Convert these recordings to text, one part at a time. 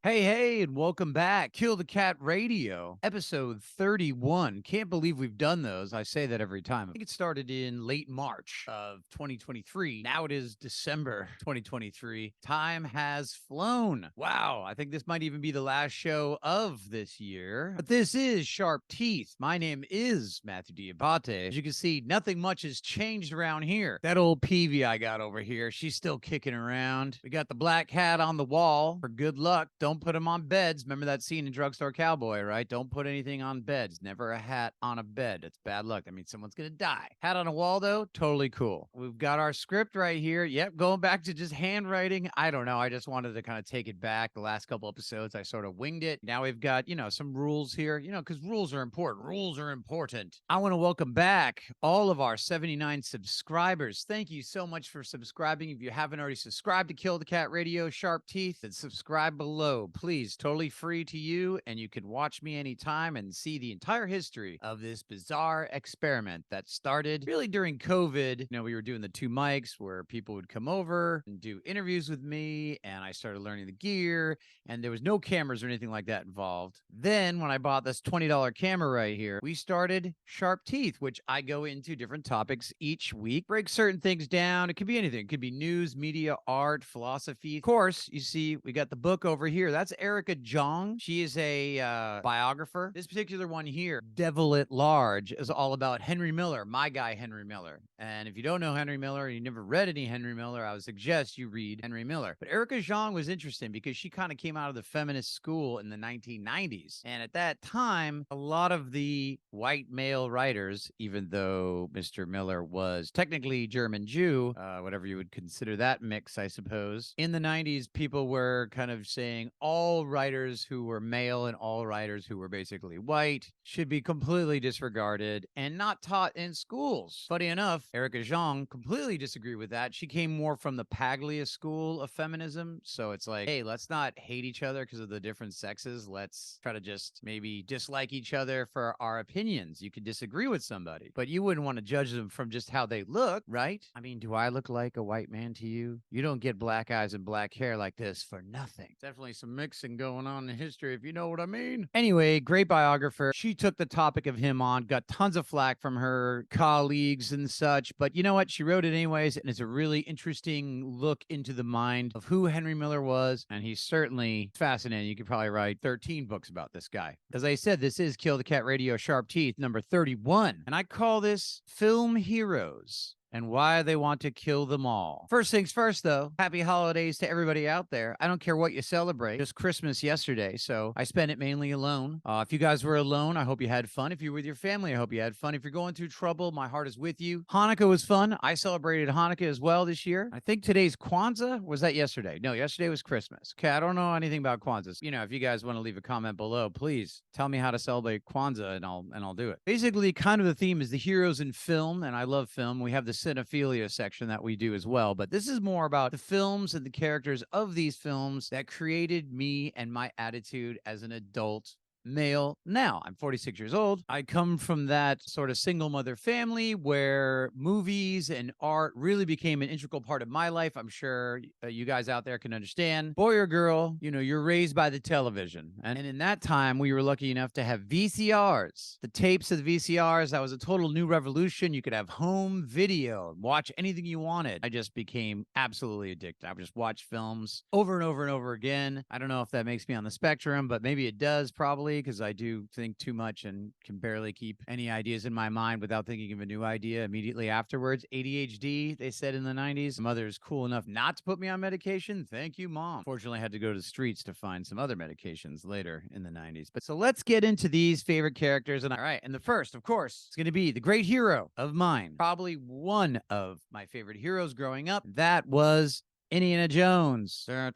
Hey, and welcome back. Kill the Cat Radio, episode 31. Can't believe we've done those. I say that every time. I think it started in late March of 2023. Now it is December 2023. Time has flown. Wow, I think this might even be the last show of this year. But this is Sharp Teeth. My name is Matthew Diabate. As you can see, nothing much has changed around here. That old Peavy I got over here, she's still kicking around. We got the black hat on the wall for good luck. Don't put them on beds. Remember that scene in Drugstore Cowboy, right? Don't put anything on beds. Never a hat on a bed. It's bad luck. That means someone's going to die. Hat on a wall, though, totally cool. We've got our script right here. Yep, going back to just handwriting. I don't know. I just wanted to kind of take it back. The last couple episodes, I sort of winged it. Now we've got, some rules here, because rules are important. Rules are important. I want to welcome back all of our 79 subscribers. Thank you so much for subscribing. If you haven't already subscribed to Kill the Cat Radio, Sharp Teeth, then subscribe below. Please, totally free to you, and you can watch me anytime and see the entire history of this bizarre experiment that started really during COVID. We were doing the 2 mics where people would come over and do interviews with me, and I started learning the gear, and there was no cameras or anything like that involved. Then when I bought this $20 camera right here, we started Sharp Teeth, which I go into different topics each week, break certain things down. It could be anything. It could be news, media, art, philosophy. Of course, you see, we got the book over here. That's Erica Jong. She is a biographer. This particular one here, Devil at Large, is all about Henry Miller, my guy Henry Miller. And if you don't know Henry Miller, and you never read any Henry Miller, I would suggest you read Henry Miller. But Erica Jong was interesting because she kind of came out of the feminist school in the 1990s. And at that time, a lot of the white male writers, even though Mr. Miller was technically German Jew, whatever you would consider that mix, I suppose, in the 90s, people were kind of saying all writers who were male and all writers who were basically white should be completely disregarded and not taught in schools. Funny enough, Erica Jong completely disagreed with that. She came more from the Paglia school of feminism. So it's like, hey, let's not hate each other because of the different sexes. Let's try to just maybe dislike each other for our opinions. You could disagree with somebody, but you wouldn't want to judge them from just how they look, right? I mean, do I look like a white man to you? You don't get black eyes and black hair like this for nothing. Definitely some mixing going on in history, if you know what I mean. Anyway, great biographer. She took the topic of him on, got tons of flack from her colleagues and such, but you know what? She wrote it anyways, and it's a really interesting look into the mind of who Henry Miller was, and he's certainly fascinating. You could probably write 13 books about this guy. As I said, this is Kill the Cat Radio Sharp Teeth, number 31, and I call this Film Heroes and why they want to kill them all. First things first, though, happy holidays to everybody out there. I don't care what you celebrate. Just Christmas yesterday, so I spent it mainly alone. If you guys were alone, I hope you had fun. If you're with your family, I hope you had fun. If you're going through trouble, my heart is with you. Hanukkah was fun. I celebrated Hanukkah as well this year. I think today's Kwanzaa. Was that yesterday? No, yesterday was Christmas. Okay, I don't know anything about Kwanzaa. If you guys want to leave a comment below, please tell me how to celebrate Kwanzaa, and I'll do it. Basically, kind of the theme is the heroes in film, and I love film. We have the cinephilia section that we do as well, but this is more about the films and the characters of these films that created me and my attitude as an adult male. Now, I'm 46 years old. I come from that sort of single mother family where movies and art really became an integral part of my life. I'm sure you guys out there can understand. Boy or girl, you're raised by the television. And in that time, we were lucky enough to have VCRs. The tapes of the VCRs, that was a total new revolution. You could have home video, watch anything you wanted. I just became absolutely addicted. I would just watch films over and over and over again. I don't know if that makes me on the spectrum, but maybe it does, probably, because I do think too much and can barely keep any ideas in my mind without thinking of a new idea immediately afterwards. ADHD, they said in the 90s. My mother's cool enough not to put me on medication. Thank you, Mom. Fortunately, I had to go to the streets to find some other medications later in the 90s. But so let's get into these favorite characters. And all right, and the first, of course, is going to be the great hero of mine. Probably one of my favorite heroes growing up. That was Indiana Jones. Indiana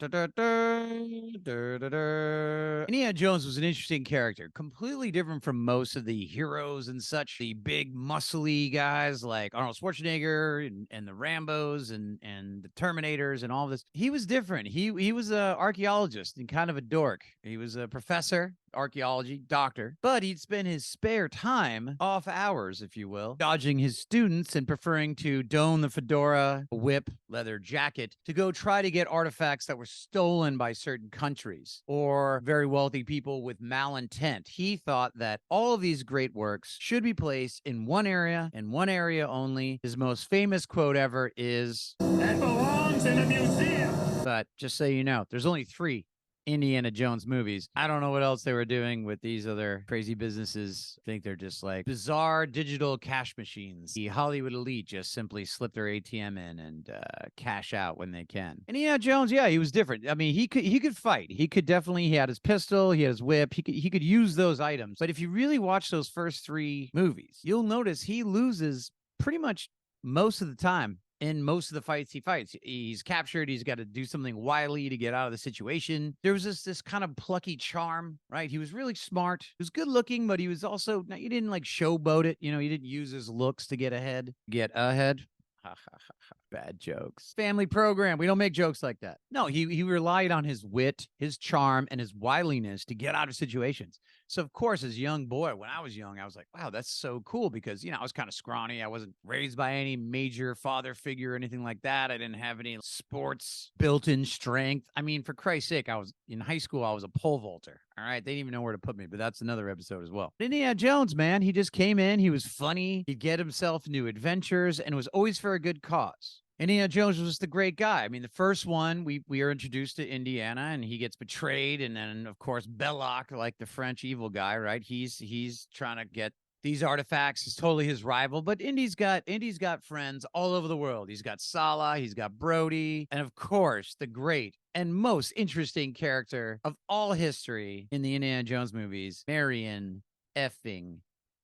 Jones was an interesting character, completely different from most of the heroes and such. The big muscly guys like Arnold Schwarzenegger and the Rambos and the Terminators and all this. He was different. He was an archaeologist and kind of a dork. He was a professor, archaeology, doctor, but he'd spend his spare time, off hours, if you will, dodging his students and preferring to don the fedora, whip, leather jacket to go try to get artifacts that were stolen by certain countries or very wealthy people with malintent. He thought that all of these great works should be placed in one area and one area only. His most famous quote ever is, "That belongs in a museum." But just so you know, there's only 3 Indiana Jones movies. I don't know what else they were doing with these other crazy businesses. I think they're just like bizarre digital cash machines. The Hollywood elite just simply slip their ATM in and cash out when they can. Indiana Jones, yeah, he was different. I mean, he could fight. He had his pistol, he had his whip. He could use those items. But if you really watch those first 3 movies, you'll notice he loses pretty much most of the time. In most of the fights he fights, he's captured. He's got to do something wily to get out of the situation. There was this kind of plucky charm, right? He was really smart. He was good looking, but he was also, he didn't like showboat it. You know, he didn't use his looks to get ahead. Get ahead. Ha ha ha ha. Bad jokes. Family program. We don't make jokes like that. No, he relied on his wit, his charm, and his wiliness to get out of situations. So, of course, as a young boy, when I was young, I was like, wow, that's so cool because, I was kind of scrawny. I wasn't raised by any major father figure or anything like that. I didn't have any sports built-in strength. I mean, for Christ's sake, I was in high school, I was a pole vaulter. All right. They didn't even know where to put me, but that's another episode as well. But Indiana Jones, man, he just came in. He was funny. He'd get himself new adventures and it was always for a good cause. Indiana Jones was the great guy. I mean, the first one, we are introduced to Indiana and he gets betrayed. And then, of course, Belloc, like the French evil guy, right? He's trying to get these artifacts. Is totally his rival. But Indy's got friends all over the world. He's got Salah, he's got Brody, and of course, the great and most interesting character of all history in the Indiana Jones movies, Marion effing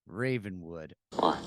Ravenwood. What?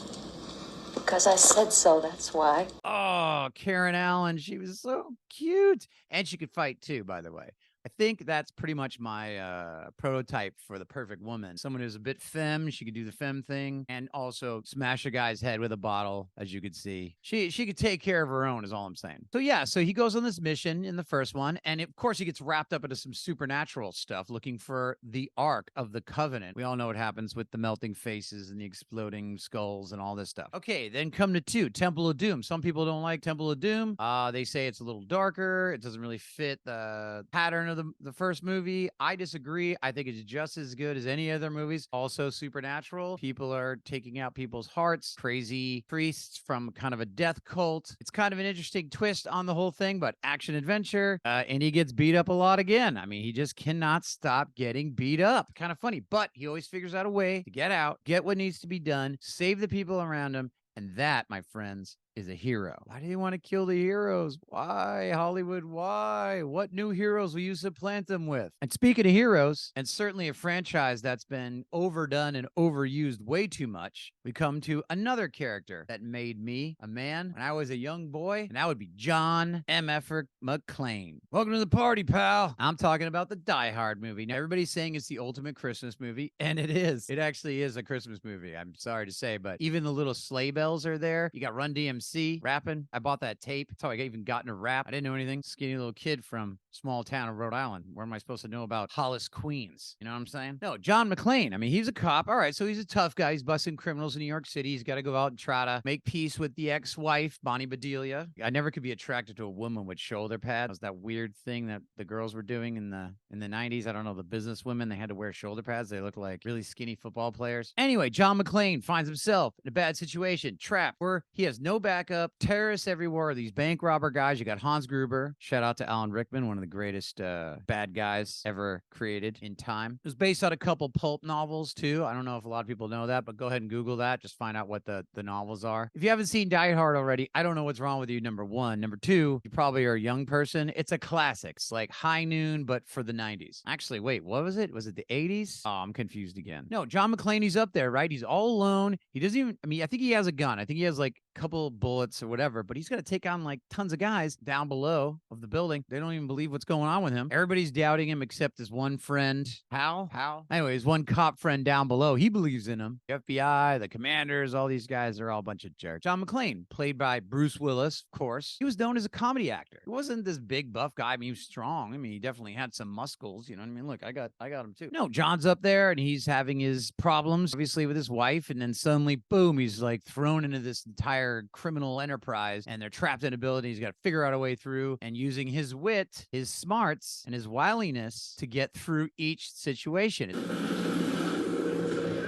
Because I said so, that's why. Oh, Karen Allen. She was so cute. And she could fight too, by the way. I think that's pretty much my prototype for the perfect woman. Someone who's a bit femme. She could do the femme thing and also smash a guy's head with a bottle, as you could see. She could take care of her own is all I'm saying. So yeah, so he goes on this mission in the first one. And of course, he gets wrapped up into some supernatural stuff looking for the Ark of the Covenant. We all know what happens with the melting faces and the exploding skulls and all this stuff. Okay, then come to 2, Temple of Doom. Some people don't like Temple of Doom. They say it's a little darker. It doesn't really fit the pattern of the first movie. I disagree. I think it's just as good as any other movies. Also supernatural. People are taking out people's hearts. Crazy priests from kind of a death cult. It's kind of an interesting twist on the whole thing, but action adventure. And he gets beat up a lot again. I mean, he just cannot stop getting beat up. Kind of funny, but he always figures out a way to get out, get what needs to be done, save the people around him. And that, my friends, is a hero. Why do you want to kill the heroes? Why, Hollywood? Why? What new heroes will you supplant them with? And speaking of heroes, and certainly a franchise that's been overdone and overused way too much, we come to another character that made me a man when I was a young boy, and that would be John M. McClane. Welcome to the party, pal. I'm talking about the Die Hard movie. Now, everybody's saying it's the ultimate Christmas movie, and it is. It actually is a Christmas movie. I'm sorry to say, but even the little sleigh bells are there. You got Run DMC rapping. I bought that tape. That's how I even got into rap. I didn't know anything. Skinny little kid from small town of Rhode Island. Where am I supposed to know about Hollis, Queens? You know what I'm saying? No, John McClane. I mean, he's a cop. All right, so he's a tough guy. He's busting criminals in New York City. He's got to go out and try to make peace with the ex-wife, Bonnie Bedelia. I never could be attracted to a woman with shoulder pads. It was that weird thing that the girls were doing in the 90s. I don't know, the business women, they had to wear shoulder pads. They looked like really skinny football players. Anyway, John McClane finds himself in a bad situation, trapped where he has no backup, terrorists everywhere, these bank robber guys. You got Hans Gruber. Shout out to Alan Rickman, one of the greatest bad guys ever created in time. It was based on a couple pulp novels too. I don't know if a lot of people know that, but go ahead and Google that. Just find out what the novels are. If you haven't seen Die Hard already, I don't know what's wrong with you, number one. Number two, you probably are a young person. It's a classic. It's like High Noon, but for the 90s. Actually, wait, what was it? Was it the 80s? Oh, I'm confused again. No, John McClane, he's up there, right? He's all alone. He doesn't even, I mean, I think he has a gun. I think he has like couple bullets or whatever, but he's got to take on like tons of guys down below of the building. They don't even believe what's going on with him. Everybody's doubting him except his one friend. How? Anyways, one cop friend down below, he believes in him. The FBI, the commanders, all these guys are all a bunch of jerks. John McClane, played by Bruce Willis, of course. He was known as a comedy actor. He wasn't this big buff guy. I mean, he was strong. I mean, he definitely had some muscles. You know what I mean? Look, I got him too. No, John's up there and he's having his problems, obviously, with his wife, and then suddenly, boom, he's like thrown into this entire criminal enterprise, and they're trapped in a building. He's got to figure out a way through, and using his wit, his smarts, and his wiliness to get through each situation.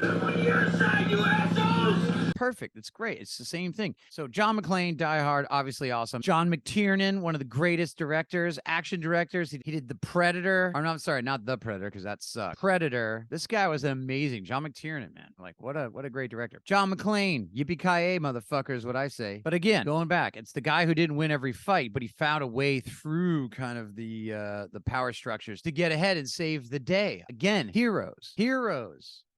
I'm on your side, you assholes! Perfect. It's great. It's the same thing. So John McClane, Die Hard, obviously awesome. John McTiernan, one of the greatest directors, action directors. He did The Predator. Or no, I'm sorry, not The Predator, because that's Predator. This guy was amazing. John McTiernan, man. Like, what a great director. John McClane, yippee-ki-yay, motherfucker, is what I say. But again, going back, it's the guy who didn't win every fight, but he found a way through kind of the power structures to get ahead and save the day. Again, heroes.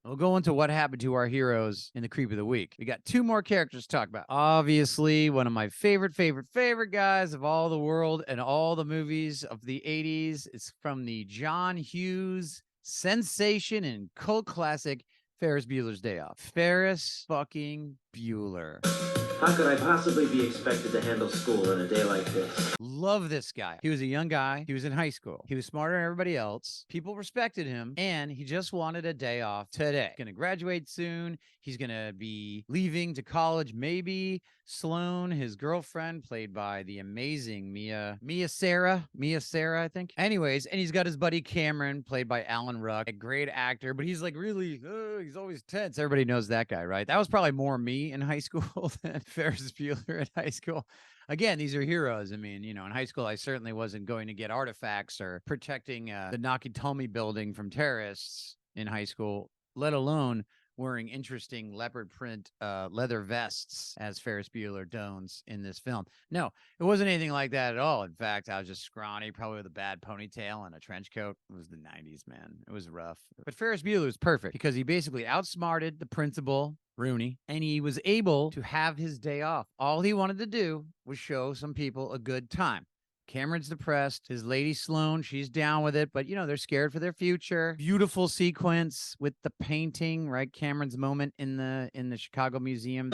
We'll go into what happened to our heroes in the Creep of the Week. We got two more characters to talk about. Obviously, one of my favorite guys of all the world and all the movies of the 80s. It's from the John Hughes sensation and cult classic, Ferris Bueller's Day Off. Ferris fucking Bueller. How could I possibly be expected to handle school on a day like this? Love this guy. He was a young guy. He was in high school. He was smarter than everybody else. People respected him, and he just wanted a day off today. He's gonna graduate soon. He's gonna be leaving to college, maybe. Sloane, his girlfriend, played by the amazing Mia Sara, I think. Anyways, and he's got his buddy Cameron, played by Alan Ruck, a great actor, but he's like really, he's always tense. Everybody knows that guy, right? That was probably more me in high school than Ferris Bueller in high school. Again, these are heroes. I mean, you know, in high school, I certainly wasn't going to get artifacts or protecting the Nakatomi building from terrorists in high school, let alone wearing interesting leopard print leather vests as Ferris Bueller dons in this film. No, it wasn't anything like that at all. In fact, I was just scrawny, probably with a bad ponytail and a trench coat. It was the 90s, man. It was rough. But Ferris Bueller was perfect because he basically outsmarted the principal, Rooney, and he was able to have his day off. All he wanted to do was show some people a good time. Cameron's depressed. His lady Sloane, she's down with it, but you know, they're scared for their future. Beautiful sequence with the painting, right? Cameron's moment in the Chicago Museum.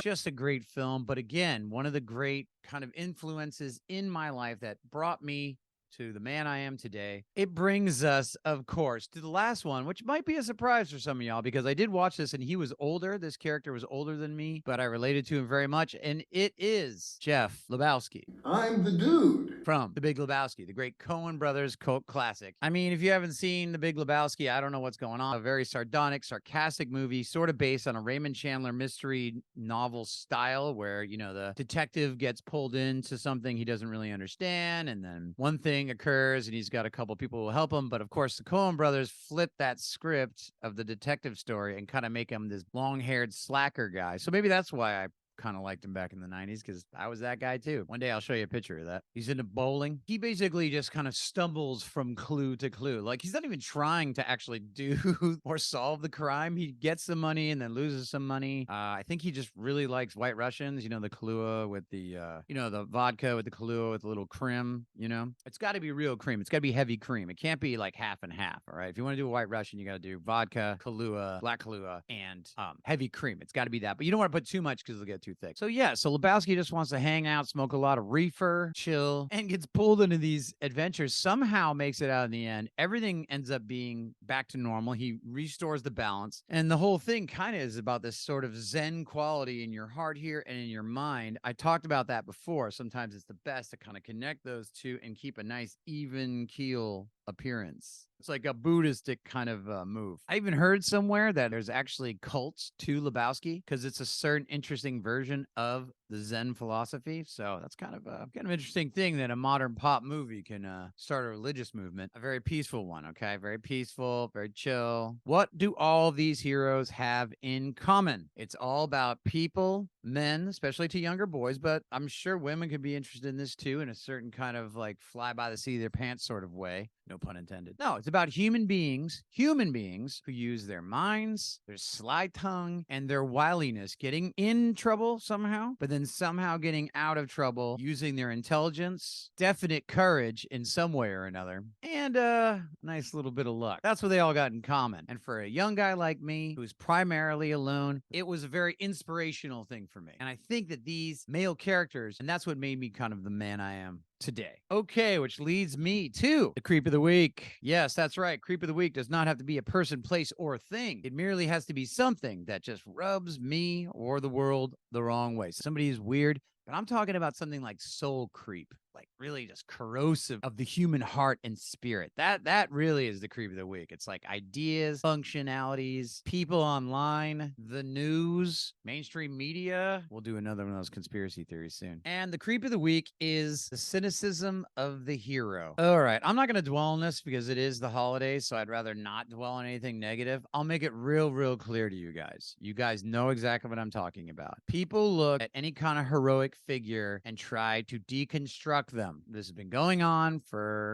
Just a great film, but again, one of the great kind of influences in my life that brought me to the man I am today. It brings us, of course, to the last one, which might be a surprise for some of y'all because I did watch this and he was older. This character was older than me, but I related to him very much. And it is Jeff Lebowski. I'm the dude. From The Big Lebowski, the great Coen Brothers cult classic. I mean, if you haven't seen The Big Lebowski, I don't know what's going on. A very sardonic, sarcastic movie, sort of based on a Raymond Chandler mystery novel style where, you know, the detective gets pulled into something he doesn't really understand. And then one thing occurs and he's got a couple people who will help him. But of course, the Coen brothers flip that script of the detective story and kind of make him this long-haired slacker guy. So maybe that's why I kind of liked him back in the 90s because I was that guy too. One day I'll show you a picture of that. He's into bowling. He basically just kind of stumbles from clue to clue. Like he's not even trying to actually do or solve the crime. He gets some money and then loses some money. I think he just really likes White Russians, you know, the Kahlua with the, the vodka with the Kahlua with a little cream, you know. It's got to be real cream. It's got to be heavy cream. It can't be like half and half, all right? If you want to do a White Russian, you got to do vodka, Kahlua, black Kahlua, and heavy cream. It's got to be that. But you don't want to put too much because it'll get too thick. So yeah, so Lebowski just wants to hang out, smoke a lot of reefer, chill, and gets pulled into these adventures. Somehow makes it out in the end. Everything ends up being back to normal. He restores the balance. And the whole thing kind of is about this sort of Zen quality in your heart here and in your mind. I talked about that before. Sometimes it's the best to kind of connect those two and keep a nice even keel appearance. It's like a Buddhistic kind of move. I even heard somewhere that there's actually cults to Lebowski because it's a certain interesting version of the Zen philosophy. So that's kind of an interesting thing that a modern pop movie can start a religious movement. A very peaceful one, okay? Very peaceful, very chill. What do all these heroes have in common? It's all about people, men, especially to younger boys, but I'm sure women could be interested in this too in a certain kind of like fly by the seat of their pants sort of way. No No pun intended. No, it's about human beings who use their minds, their sly tongue, and their wiliness getting in trouble somehow, but then somehow getting out of trouble using their intelligence, definite courage in some way or another, and a nice little bit of luck. That's what they all got in common. And for a young guy like me, who's primarily alone, it was a very inspirational thing for me. And I think that these male characters, and that's what made me kind of the man I am today. Okay, which leads me to the creep of the week. Yes, that's right. Creep of the week does not have to be a person, place, or thing. It merely has to be something that just rubs me or the world the wrong way. Somebody is weird, but I'm talking about something like soul creep, like really just corrosive of the human heart and spirit. That really is the creep of the week. It's like ideas, functionalities, people online, the news, mainstream media. We'll do another one of those conspiracy theories soon. And the creep of the week is the cynicism of the hero. All right, I'm not going to dwell on this because it is the holidays, so I'd rather not dwell on anything negative. I'll make it real clear to you guys. You guys know exactly what I'm talking about. People look at any kind of heroic figure and try to deconstruct them. This has been going on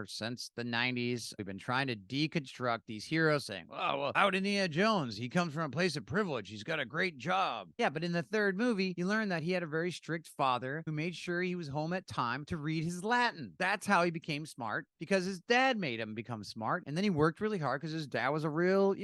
since the 90s. We've been trying to deconstruct these heroes, saying, oh, well, how did Indiana Jones? He comes from a place of privilege. He's got a great job. Yeah, but in the third movie, you learn that he had a very strict father who made sure he was home at time to read his Latin. That's how he became smart, because his dad made him become smart. And then he worked really hard because his dad was a real,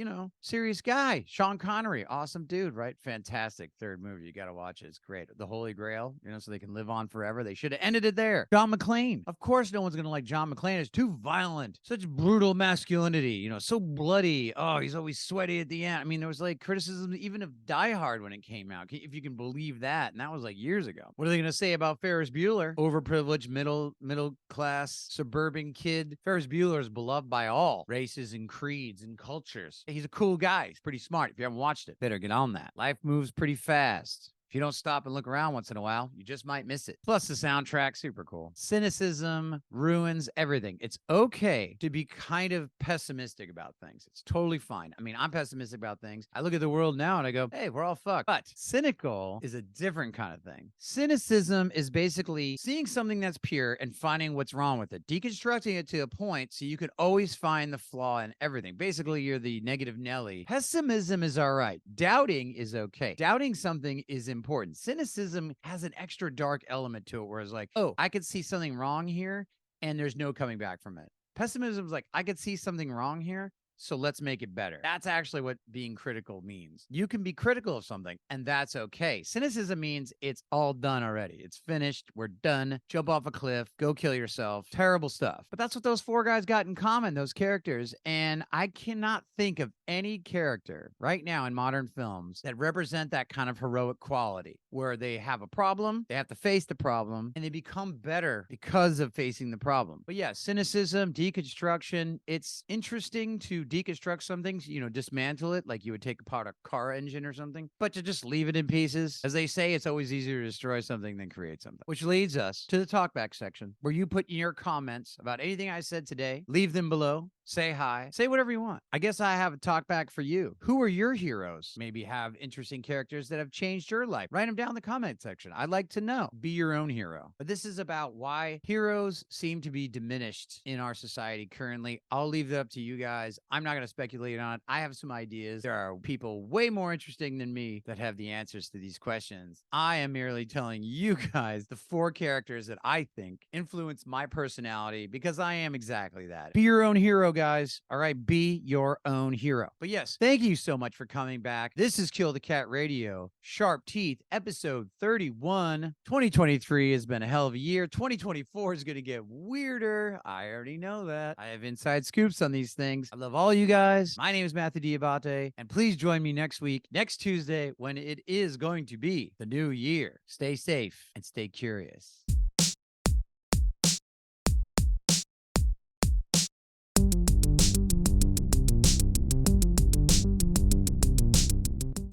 serious guy. Sean Connery, awesome dude, right? Fantastic third movie. You got to watch it. It's great. The Holy Grail, so they can live on forever. They should have ended it there. John McClane. Of course, no one's going to like John McClane. It's too violent. Such brutal masculinity, so bloody. Oh, he's always sweaty at the end. I mean, there was like criticism even of Die Hard when it came out, if you can believe that. And that was like years ago. What are they going to say about Ferris Bueller? Overprivileged, middle class, suburban kid. Ferris Bueller is beloved by all races and creeds and cultures. He's a cool guy. He's pretty smart. If you haven't watched it, better get on that. Life moves pretty fast. If you don't stop and look around once in a while, you just might miss it. Plus the soundtrack, super cool. Cynicism ruins everything. It's okay to be kind of pessimistic about things. It's totally fine. I mean, I'm pessimistic about things. I look at the world now and I go, hey, we're all fucked. But cynical is a different kind of thing. Cynicism is basically seeing something that's pure and finding what's wrong with it, deconstructing it to a point so you can always find the flaw in everything. Basically, you're the negative Nelly. Pessimism is all right. Doubting is okay. Doubting something is important. Cynicism has an extra dark element to it where it's like, oh, I could see something wrong here and there's no coming back from it. Pessimism is like, I could see something wrong here, so let's make it better. That's actually what being critical means. You can be critical of something, and that's okay. Cynicism means it's all done already. It's finished. We're done. Jump off a cliff. Go kill yourself. Terrible stuff. But that's what those four guys got in common, those characters. And I cannot think of any character right now in modern films that represent that kind of heroic quality, where they have a problem, they have to face the problem, and they become better because of facing the problem. But yeah, cynicism, deconstruction, it's interesting to deconstruct some things, dismantle it like you would take apart a car engine or something, but to just leave it in pieces. As they say, it's always easier to destroy something than create something. Which leads us to the talkback section, where you put your comments about anything I said today. Leave them below. Say hi. Say whatever you want. I guess I have a talkback for you. Who are your heroes? Maybe have interesting characters that have changed your life. Write them down in the comment section. I'd like to know. Be your own hero. But this is about why heroes seem to be diminished in our society currently. I'll leave it up to you guys. I'm not going to speculate on it. I have some ideas. There are people way more interesting than me that have the answers to these questions. I am merely telling you guys the four characters that I think influence my personality, because I am exactly that. Be your own hero, guys. All right, be your own hero. But yes, thank you so much for coming back. This is Kill the Cat Radio, Sharp Teeth, episode 31. 2023 has been a hell of a year. 2024 is going to get weirder. I already know that. I have inside scoops on these things. I love all you guys. My name is Matthew Diabate, and please join me next week, next Tuesday, when it is going to be the new year. Stay safe and stay curious.